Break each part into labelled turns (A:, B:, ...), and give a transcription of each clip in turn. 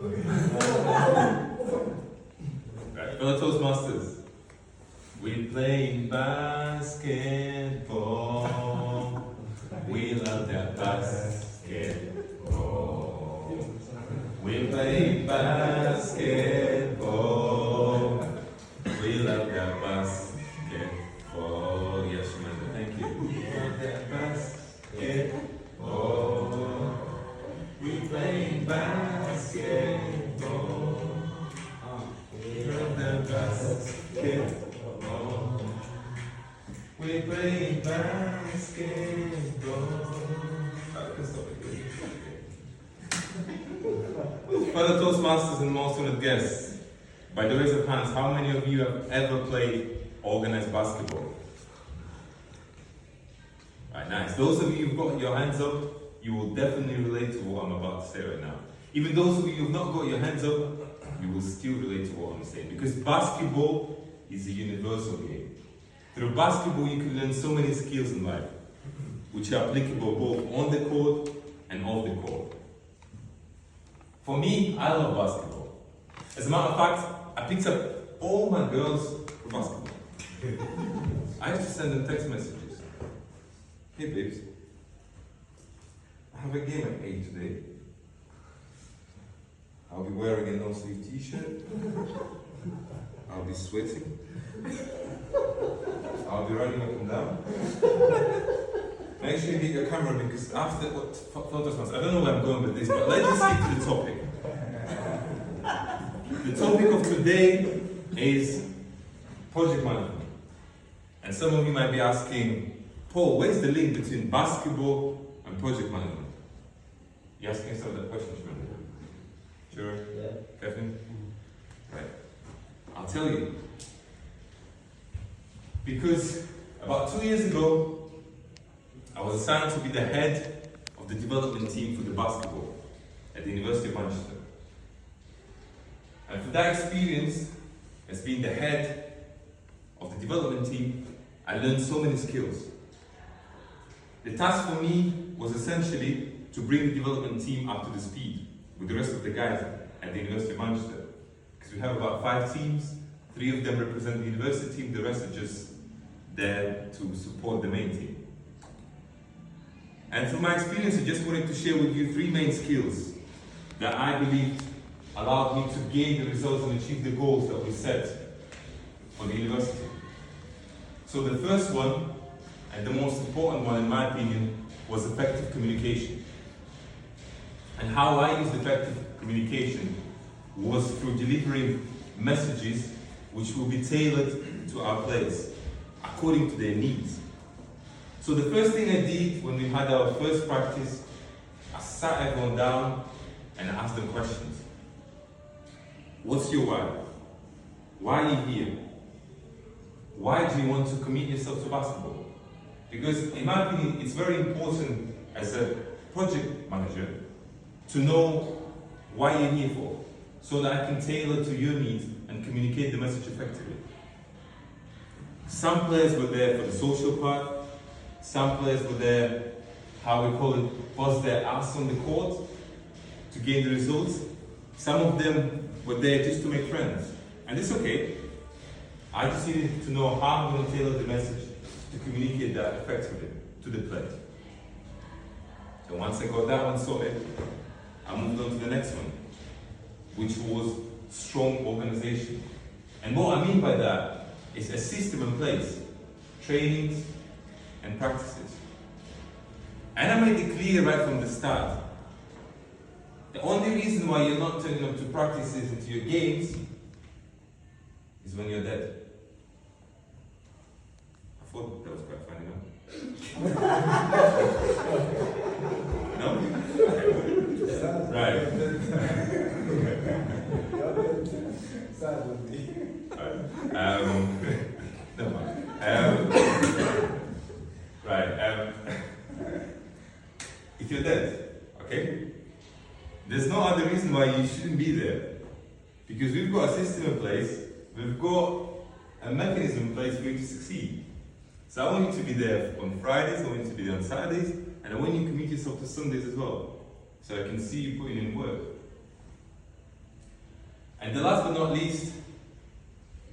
A: Right, fellow Toastmasters, we play basketball. We love that basketball. We play basketball. We love that basketball. Yes, Amanda, thank you. We love that basketball. We play basketball. We love that basketball. We play basketball. I can stop it. Fellow Toastmasters and most honored guests, by the raise of hands, how many of you have ever played organized basketball? Right, nice. Those of you who've got your hands up, you will definitely relate to what I'm about to say right now. Even those of you who've not got your hands up, you will still relate to what I'm saying. Because basketball is a universal game. Through basketball, you can learn so many skills in life, which are applicable both on the court and off the court. For me, I love basketball. As a matter of fact, I picked up all my girls for basketball. I used to send them text messages. Hey babes, I have a game at 8 today. I'll be wearing a no-sleeve t-shirt. I'll be sweating. I'll be running up and down. Make sure you get your camera because after photos, I don't know where I'm going with this, but let's just stick to the topic. The topic of today is project management. And some of you might be asking, Paul, where's the link between basketball and project management? You're asking yourself that question, sure? Yeah. Kevin? Right. I'll tell you. Because about 2 years ago, I was assigned to be the head of the development team for the basketball at the University of Manchester. And for that experience, as being the head of the development team, I learned so many skills. The task for me was essentially to bring the development team up to the speed with the rest of the guys at the University of Manchester. Because we have about 5 teams, 3 of them represent the university team, the rest are just there to support the main team. And through my experience, I just wanted to share with you 3 main skills that I believe allowed me to gain the results and achieve the goals that we set for the university. So the first one, and the most important one in my opinion, was effective communication. And how I used effective communication was through delivering messages which will be tailored to our players, according to their needs. So the first thing I did when we had our first practice, I sat everyone down and I asked them questions. What's your why? Why are you here? Why do you want to commit yourself to basketball? Because in my opinion, it's very important as a project manager to know why you're here for, so that I can tailor to your needs and communicate the message effectively. Some players were there for the social part, some players were there, how we call it, buzz their ass on the court to gain the results. Some of them were there just to make friends. And it's okay. I just needed to know how I'm going to tailor the message to communicate that effectively to the players. So once I got that one sorted, I moved on to the next one, which was strong organization. And what I mean by that is a system in place, trainings and practices. And I made it clear right from the start, the only reason why you're not turning up to practices and to your games is when you're dead. I thought that was quite funny, no? No? Right. Never mind. Right. If you're dead, okay? There's no other reason why you shouldn't be there. Because we've got a system in place, we've got a mechanism in place for you to succeed. So I want you to be there on Fridays, I want you to be there on Saturdays, and I want you to commit yourself to Sundays as well. So I can see you putting in work. And the last but not least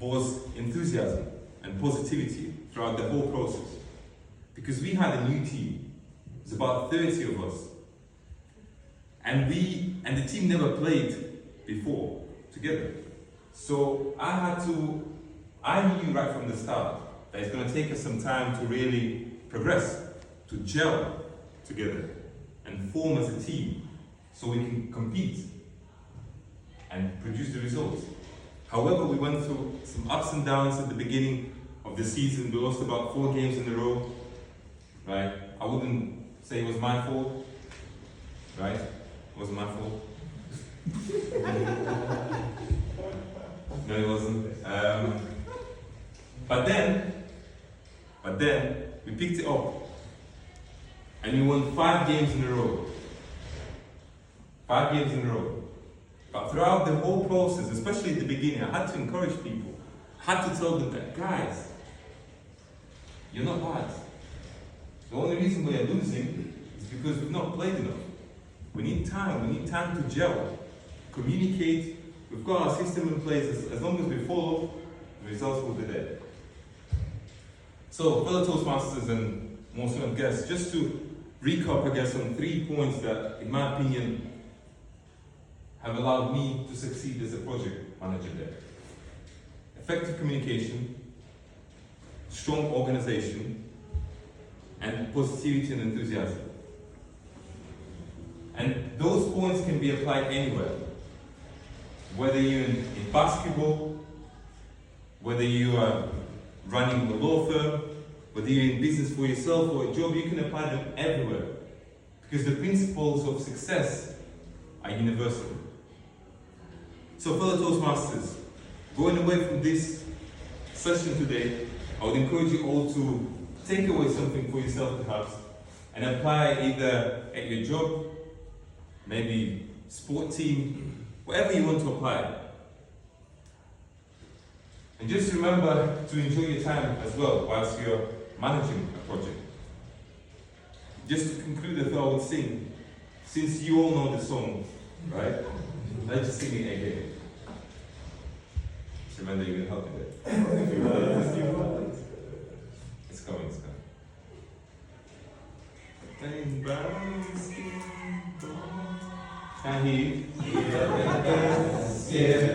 A: was enthusiasm and positivity throughout the whole process. Because we had a new team. It was about 30 of us. And the team never played before together. So I knew right from the start that it's going to take us some time to really progress, to gel together and form as a team so we can compete and produce the results. However, we went through some ups and downs at the beginning of the season. We lost about 4 games in a row, right? I wouldn't say it was my fault, right? It wasn't my fault. No, it wasn't. But then we picked it up and we won 5 games in a row. 5 games in a row. But throughout the whole process, especially at the beginning, I had to encourage people. I had to tell them that, guys, you're not bad. The only reason we are losing is because we've not played enough. We need time to gel, communicate. We've got our system in place. As long as we follow, the results will be there. So, fellow Toastmasters and most of guests, just to recap, I guess, on 3 points that, in my opinion, have allowed me to succeed as a project manager there. Effective communication, strong organization, and positivity and enthusiasm. And those points can be applied anywhere. Whether you're in basketball, whether you are running a law firm, whether you're in business for yourself or a job, you can apply them everywhere. Because the principles of success are universal. So fellow Toastmasters, going away from this session today, I would encourage you all to take away something for yourself perhaps, and apply either at your job, maybe sport team, whatever you want to apply. And just remember to enjoy your time as well whilst you're managing a project. Just to conclude, I thought I would sing, since you all know the song, right? Let's just sing it again. Remember, you're going to help me there. It's coming. Can he? Yes,